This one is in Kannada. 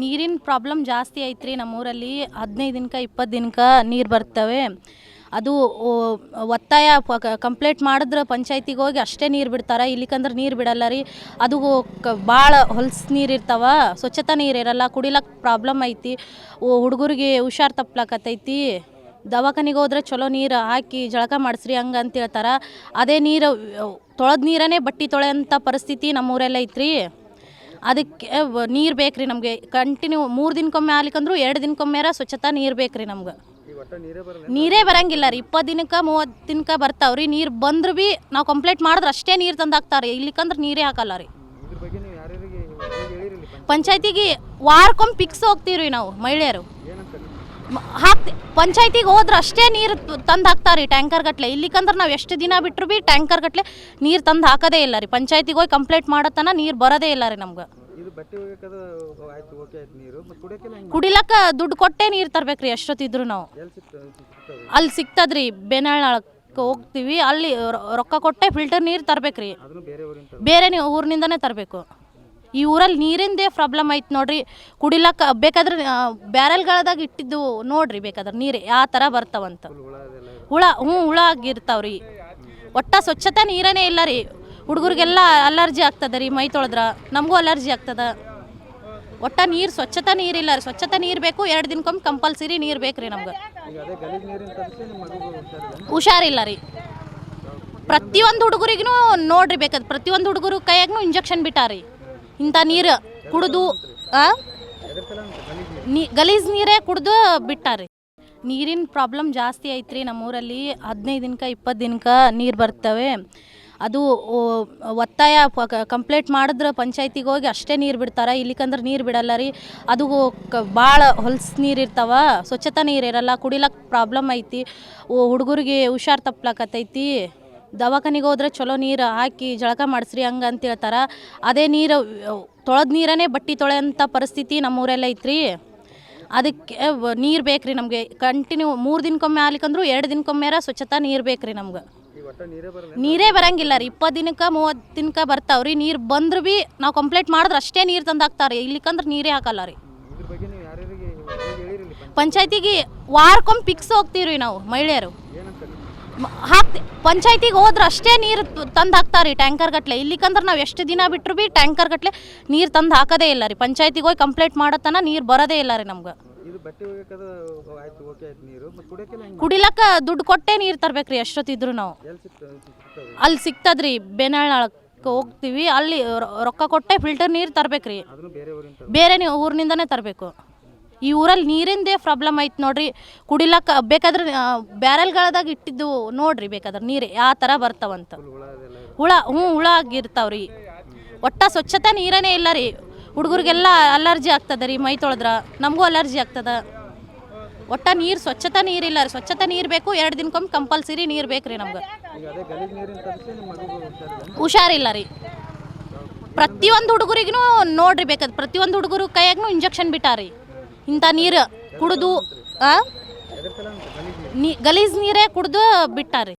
ನೀರಿನ ಪ್ರಾಬ್ಲಮ್ ಜಾಸ್ತಿ ಐತ್ರಿ ನಮ್ಮೂರಲ್ಲಿ. 15 ದಿನಕ್ಕೆ 20 ದಿನಕ್ಕೆ ನೀರು ಬರ್ತವೆ. ಅದು ಒತ್ತಾಯ ಕಂಪ್ಲೇಂಟ್ ಮಾಡಿದ್ರೆ ಪಂಚಾಯತಿಗೆ ಹೋಗಿ ಅಷ್ಟೇ ನೀರು ಬಿಡ್ತಾರೆ. ಇಲ್ಲಿಕಂದ್ರೆ ನೀರು ಬಿಡಲ್ಲ ರೀ. ಅದು ಭಾಳ ಹೊಲ್ಸು ನೀರು ಇರ್ತಾವ, ಸ್ವಚ್ಛತಾ ನೀರು ಇರಲ್ಲ. ಕುಡಿಲಕ್ಕೆ ಪ್ರಾಬ್ಲಮ್ ಐತಿ. ಹುಡುಗರಿಗೆ ಹುಷಾರು ತಪ್ಪಲಾಕತ್ತೈತಿ. ದವಾಖಾನಿಗೆ ಹೋದ್ರೆ ಚಲೋ ನೀರು ಹಾಕಿ ಜಳಕ ಮಾಡಿಸ್ರಿ ಹಂಗೆ ಅಂತ ಹೇಳ್ತಾರೆ. ಅದೇ ನೀರು ತೊಳೆದ ನೀರನ್ನೇ ಬಟ್ಟೆ ತೊಳೆಯೋಂಥ ಪರಿಸ್ಥಿತಿ ನಮ್ಮೂರೆಲ್ಲ ಐತ್ರಿ. ಅದಕ್ಕೆ ನೀರು ಬೇಕು ರೀ ನಮಗೆ. ಕಂಟಿನ್ಯೂ 3 ದಿನಕ್ಕೊಮ್ಮೆ ಆಗ್ಲಿಕ್ಕಂದ್ರೂ 2 ದಿನಕ್ಕೊಮ್ಮೆರ ಸ್ವಚ್ಛತಾ ನೀರು ಬೇಕು ರೀ ನಮ್ಗೆ. ನೀರೇ ಬರಂಗಿಲ್ಲ ರೀ. 20 ದಿನಕ್ಕೆ 30 ದಿನಕ್ಕೆ ಬರ್ತಾವ್ರಿ. ನೀರು ಬಂದ್ರೂ ಭೀ ನಾವು ಕಂಪ್ಲೇಂಟ್ ಮಾಡಿದ್ರೆ ಅಷ್ಟೇ ನೀರು ತಂದು ಹಾಕ್ತಾರೆ. ಇಲ್ಲಿಕಂದ್ರೆ ನೀರೇ ಹಾಕಲ್ಲ ರೀ. ಪಂಚಾಯತಿಗೆ ವಾರಕ್ಕೊಮ್ಮೆ ಫಿಕ್ಸ್ ಹೋಗ್ತೀವಿ ರೀ ನಾವು ಮಹಿಳೆಯರು. ಪಂಚಾಯತಿಗೆ ಹೋದ್ರೆ ಅಷ್ಟೇ ನೀರು ತಂದು ಹಾಕ್ತಾರೆ ಟ್ಯಾಂಕರ್ ಗಟ್ಟಲೆ. ಇಲ್ಲಿಕಂದ್ರೆ ನಾವು ಎಷ್ಟು ದಿನ ಬಿಟ್ಟರು ಭೀ ಟ್ಯಾಂಕರ್ ಗಟ್ಟಲೆ ನೀರು ತಂದು ಹಾಕೋದೇ ಇಲ್ಲ ರೀ. ಪಂಚಾಯತಿಗೆ ಹೋಗಿ ಕಂಪ್ಲೇಂಟ್ ಮಾಡತ್ತನ ನೀರು ಬರೋದೇ ಇಲ್ಲ ರೀ ನಮ್ಗೆ. ಕುಡಿಲಕ್ಕ ದುಡ್ಡು ಕೊಟ್ಟೆ ನೀರು ತರ್ಬೇಕು ರೀ ಎಷ್ಟೊತ್ತಿದ್ರು ನಾವು. ಅಲ್ಲಿ ಸಿಗ್ತದ್ರಿ, ಬೆನಾಳಕ್ಕೆ ಹೋಗ್ತೀವಿ, ಅಲ್ಲಿ ರೊಕ್ಕ ಕೊಟ್ಟೆ ಫಿಲ್ಟರ್ ನೀರು ತರ್ಬೇಕು ರೀ. ಬೇರೆ ಊರಿನಿಂದನೇ ತರಬೇಕು. ಈ ಊರಲ್ಲಿ ನೀರಿಂದೇ ಪ್ರಾಬ್ಲಮ್ ಐತೆ ನೋಡ್ರಿ. ಕುಡಿಲಕ್ಕ ಬೇಕಾದ್ರೆ ಬ್ಯಾರಲ್ಗಳದಾಗ ಇಟ್ಟಿದ್ದು ನೋಡ್ರಿ, ಬೇಕಾದ್ರೆ ನೀರು ಯಾವ ಥರ ಬರ್ತಾವಂತ. ಹುಳ ಆಗಿರ್ತಾವ್ರಿ. ಒಟ್ಟ ಸ್ವಚ್ಛತೆ ನೀರೇ ಇಲ್ಲ ರೀ. ಹುಡುಗರಿಗೆಲ್ಲ ಅಲರ್ಜಿ ಆಗ್ತದೆ ರೀ ಮೈ ತೊಳೆದ್ರೆ. ನಮಗೂ ಅಲರ್ಜಿ ಆಗ್ತದೆ. ಒಟ್ಟ ನೀರು ಸ್ವಚ್ಛತೆ ನೀರಿಲ್ಲ ರೀ. ಸ್ವಚ್ಛತೆ ನೀರು ಬೇಕು. 2 ದಿನಕ್ಕೊಮ್ಮೆ ಕಂಪಲ್ಸರಿ ನೀರು ಬೇಕು ರೀ ನಮ್ಗೆ. ಹುಷಾರಿಲ್ಲ ರೀ. ಪ್ರತಿಯೊಂದು ಹುಡುಗರಿಗೂ ನೋಡ್ರಿ, ಬೇಕಾದ್ರೆ ಪ್ರತಿಯೊಂದು ಹುಡುಗರು ಕೈಯಾಗೂ ಇಂಜೆಕ್ಷನ್ ಬಿಟ್ಟಾರಿ. ಇಂಥ ನೀರು ಕುಡಿದು ಗಲೀಜು ನೀರೇ ಕುಡಿದು ಬಿಟ್ಟಾರಿ. ನೀರಿನ ಪ್ರಾಬ್ಲಮ್ ಜಾಸ್ತಿ ಐತ್ರಿ ನಮ್ಮೂರಲ್ಲಿ. 15 ದಿನಕ್ಕೆ 20 ದಿನಕ್ಕೆ ನೀರು ಬರ್ತವೆ. ಅದು ಒತ್ತಾಯ ಕಂಪ್ಲೇಂಟ್ ಮಾಡಿದ್ರೆ ಪಂಚಾಯತಿಗೆ ಹೋಗಿ ಅಷ್ಟೇ ನೀರು ಬಿಡ್ತಾರೆ. ಇಲ್ಲಿಕಂದ್ರೆ ನೀರು ಬಿಡಲ್ಲ ರೀ. ಅದು ಭಾಳ ಹೊಲ್ಸು ನೀರು ಇರ್ತಾವ, ಸ್ವಚ್ಛತಾ ನೀರು ಇರಲ್ಲ. ಕುಡಿಲಕ್ಕೆ ಪ್ರಾಬ್ಲಮ್ ಐತಿ. ಹುಡುಗರಿಗೆ ಹುಷಾರು ತಪ್ಪಲಾಕತ್ತೈತಿ. ದವಾಖಾನಿಗೆ ಹೋದ್ರೆ ಚಲೋ ನೀರು ಹಾಕಿ ಜಳಕ ಮಾಡಿಸ್ರಿ ಹಂಗೆ ಅಂತ ಹೇಳ್ತಾರೆ. ಅದೇ ನೀರು ತೊಳೆದ ನೀರನ್ನೇ ಬಟ್ಟೆ ತೊಳೆಯೋಂಥ ಪರಿಸ್ಥಿತಿ ನಮ್ಮೂರೆಲ್ಲ ಐತ್ರಿ. ಅದಕ್ಕೆ ನೀರು ಬೇಕು ರೀ ನಮಗೆ. ಕಂಟಿನ್ಯೂ 3 ದಿನಕ್ಕೊಮ್ಮೆ ಆಗ್ಲಿಕ್ಕಂದ್ರೂ 2 ದಿನಕ್ಕೊಮ್ಮೆರ ಸ್ವಚ್ಛತಾ ನೀರು ಬೇಕು ರೀ ನಮ್ಗೆ. ನೀರೇ ಬರಂಗಿಲ್ಲ ರೀ. 20 ದಿನಕ್ಕೆ 30 ದಿನಕ್ಕೆ ಬರ್ತಾವ್ರಿ. ನೀರು ಬಂದ್ರೂ ಭೀ ನಾವು ಕಂಪ್ಲೇಂಟ್ ಮಾಡಿದ್ರೆ ಅಷ್ಟೇ ನೀರು ತಂದು ಹಾಕ್ತಾರೆ. ಇಲ್ಲಿಕಂದ್ರೆ ನೀರೇ ಹಾಕಲ್ಲ ರೀ. ಪಂಚಾಯತಿಗೆ ವಾರಕ್ಕೊಮ್ಮೆ ಫಿಕ್ಸ್ ಹೋಗ್ತೀವಿ ರೀ ನಾವು ಮಹಿಳೆಯರು. ಪಂಚಾಯತಿಗೆ ಹೋದ್ರೆ ಅಷ್ಟೇ ನೀರು ತಂದು ಹಾಕ್ತಾರೆ ಟ್ಯಾಂಕರ್ ಗಟ್ಟಲೆ. ಇಲ್ಲಿಕಂದ್ರೆ ನಾವು ಎಷ್ಟು ದಿನ ಬಿಟ್ಟರು ಭೀ ಟ್ಯಾಂಕರ್ ಗಟ್ಟಲೆ ನೀರು ತಂದು ಹಾಕೋದೇ ಇಲ್ಲ ರೀ. ಪಂಚಾಯತಿಗೆ ಹೋಗಿ ಕಂಪ್ಲೇಂಟ್ ಮಾಡತ್ತನ ನೀರು ಬರೋದೇ ಇಲ್ಲ ರೀ ನಮ್ಗೆ. ಕುಡಿಲಕ್ಕ ದುಡ್ಡು ಕೊಟ್ಟೆ ನೀರು ತರ್ಬೇಕು ರೀ ಎಷ್ಟೊತ್ತಿದ್ರು ನಾವು. ಅಲ್ಲಿ ಸಿಗ್ತದ್ರಿ, ಬೆನಾಳಕ್ಕೆ ಹೋಗ್ತೀವಿ, ಅಲ್ಲಿ ರೊಕ್ಕ ಕೊಟ್ಟೆ ಫಿಲ್ಟರ್ ನೀರು ತರ್ಬೇಕು ರೀ. ಬೇರೆ ಊರಿನಿಂದನೇ ತರಬೇಕು. ಈ ಊರಲ್ಲಿ ನೀರಿಂದೇ ಪ್ರಾಬ್ಲಮ್ ಐತೆ ನೋಡ್ರಿ. ಕುಡಿಲಕ್ಕ ಬೇಕಾದ್ರೆ ಬ್ಯಾರಲ್ಗಳದಾಗ ಇಟ್ಟಿದ್ದು ನೋಡ್ರಿ, ಬೇಕಾದ್ರೆ ನೀರು ಯಾವ ಥರ ಬರ್ತಾವಂತ. ಹುಳ ಆಗಿರ್ತಾವ್ರಿ. ಒಟ್ಟ ಸ್ವಚ್ಛತೆ ನೀರೇ ಇಲ್ಲ ರೀ. ಹುಡುಗರಿಗೆಲ್ಲ ಅಲರ್ಜಿ ಆಗ್ತದೆ ರೀ ಮೈ ತೊಳೆದ್ರೆ. ನಮಗೂ ಅಲರ್ಜಿ ಆಗ್ತದೆ. ಒಟ್ಟ ನೀರು ಸ್ವಚ್ಛತೆ ನೀರಿಲ್ಲ ರೀ. ಸ್ವಚ್ಛತೆ ನೀರು ಬೇಕು. 2 ದಿನಕ್ಕೊಮ್ಮೆ ಕಂಪಲ್ಸರಿ ನೀರು ಬೇಕು ರೀ ನಮ್ಗೆ. ಹುಷಾರಿಲ್ಲ ರೀ. ಪ್ರತಿಯೊಂದು ಹುಡುಗರಿಗೂ ನೋಡ್ರಿ, ಬೇಕಾದ್ರೆ ಪ್ರತಿಯೊಂದು ಹುಡುಗರು ಕೈಯಾಗೂ ಇಂಜೆಕ್ಷನ್ ಬಿಟ್ಟಾರಿ. ಇಂಥ ನೀರು ಕುಡಿದು ಗಲೀಜು ನೀರೇ ಕುಡಿದು ಬಿಟ್ಟಾರಿ.